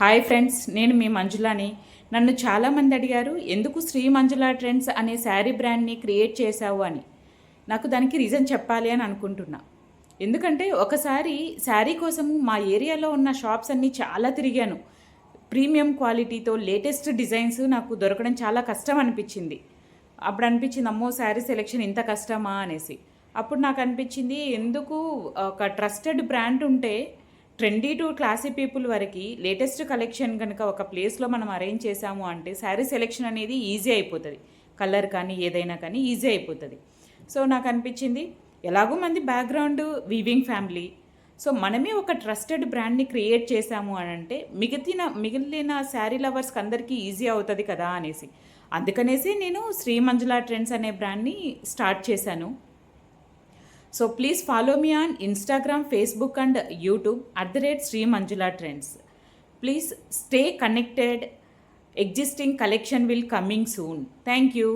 Hi friends, నేను మీ మంజులాని. నన్ను చాలామంది అడిగారు, ఎందుకు శ్రీ మంజుల ట్రెండ్స్ అనే శారీ బ్రాండ్ని క్రియేట్ చేశావు అని. నాకు దానికి రీజన్ చెప్పాలి అని అనుకుంటున్నా. ఎందుకంటే ఒకసారి శారీ కోసము మా ఏరియాలో ఉన్న షాప్స్ అన్నీ చాలా తిరిగాను. ప్రీమియం క్వాలిటీతో లేటెస్ట్ డిజైన్స్ నాకు దొరకడం చాలా కష్టం అనిపించింది. అప్పుడు అనిపించింది, అమ్మో శారీ సెలెక్షన్ ఇంత కష్టమా అనేసి. అప్పుడు నాకు అనిపించింది, ఎందుకు ఒక ట్రస్టెడ్ బ్రాండ్ ఉంటే ట్రెండీ టు క్లాసీ పీపుల్ వరకు లేటెస్ట్ కలెక్షన్ కనుక ఒక ప్లేస్లో మనం అరేంజ్ చేసాము అంటే శారీ సెలెక్షన్ అనేది ఈజీ అయిపోతుంది. కలర్ కానీ ఏదైనా కానీ ఈజీ అయిపోతుంది. సో నాకు అనిపించింది, ఎలాగో మంది బ్యాక్గ్రౌండ్ వీవింగ్ ఫ్యామిలీ, సో మనమే ఒక ట్రస్టెడ్ బ్రాండ్ని క్రియేట్ చేసాము అని అంటే మిగిలిన శారీ లవర్స్కి అందరికీ ఈజీ అవుతుంది కదా అనేసి. అందుకనేసి నేను శ్రీ మంజుల ట్రెండ్స్ అనే బ్రాండ్ని స్టార్ట్ చేశాను. So please follow me on Instagram, Facebook and YouTube @Sri Manjula Trends. Please stay connected. Existing collection will coming soon. Thank you.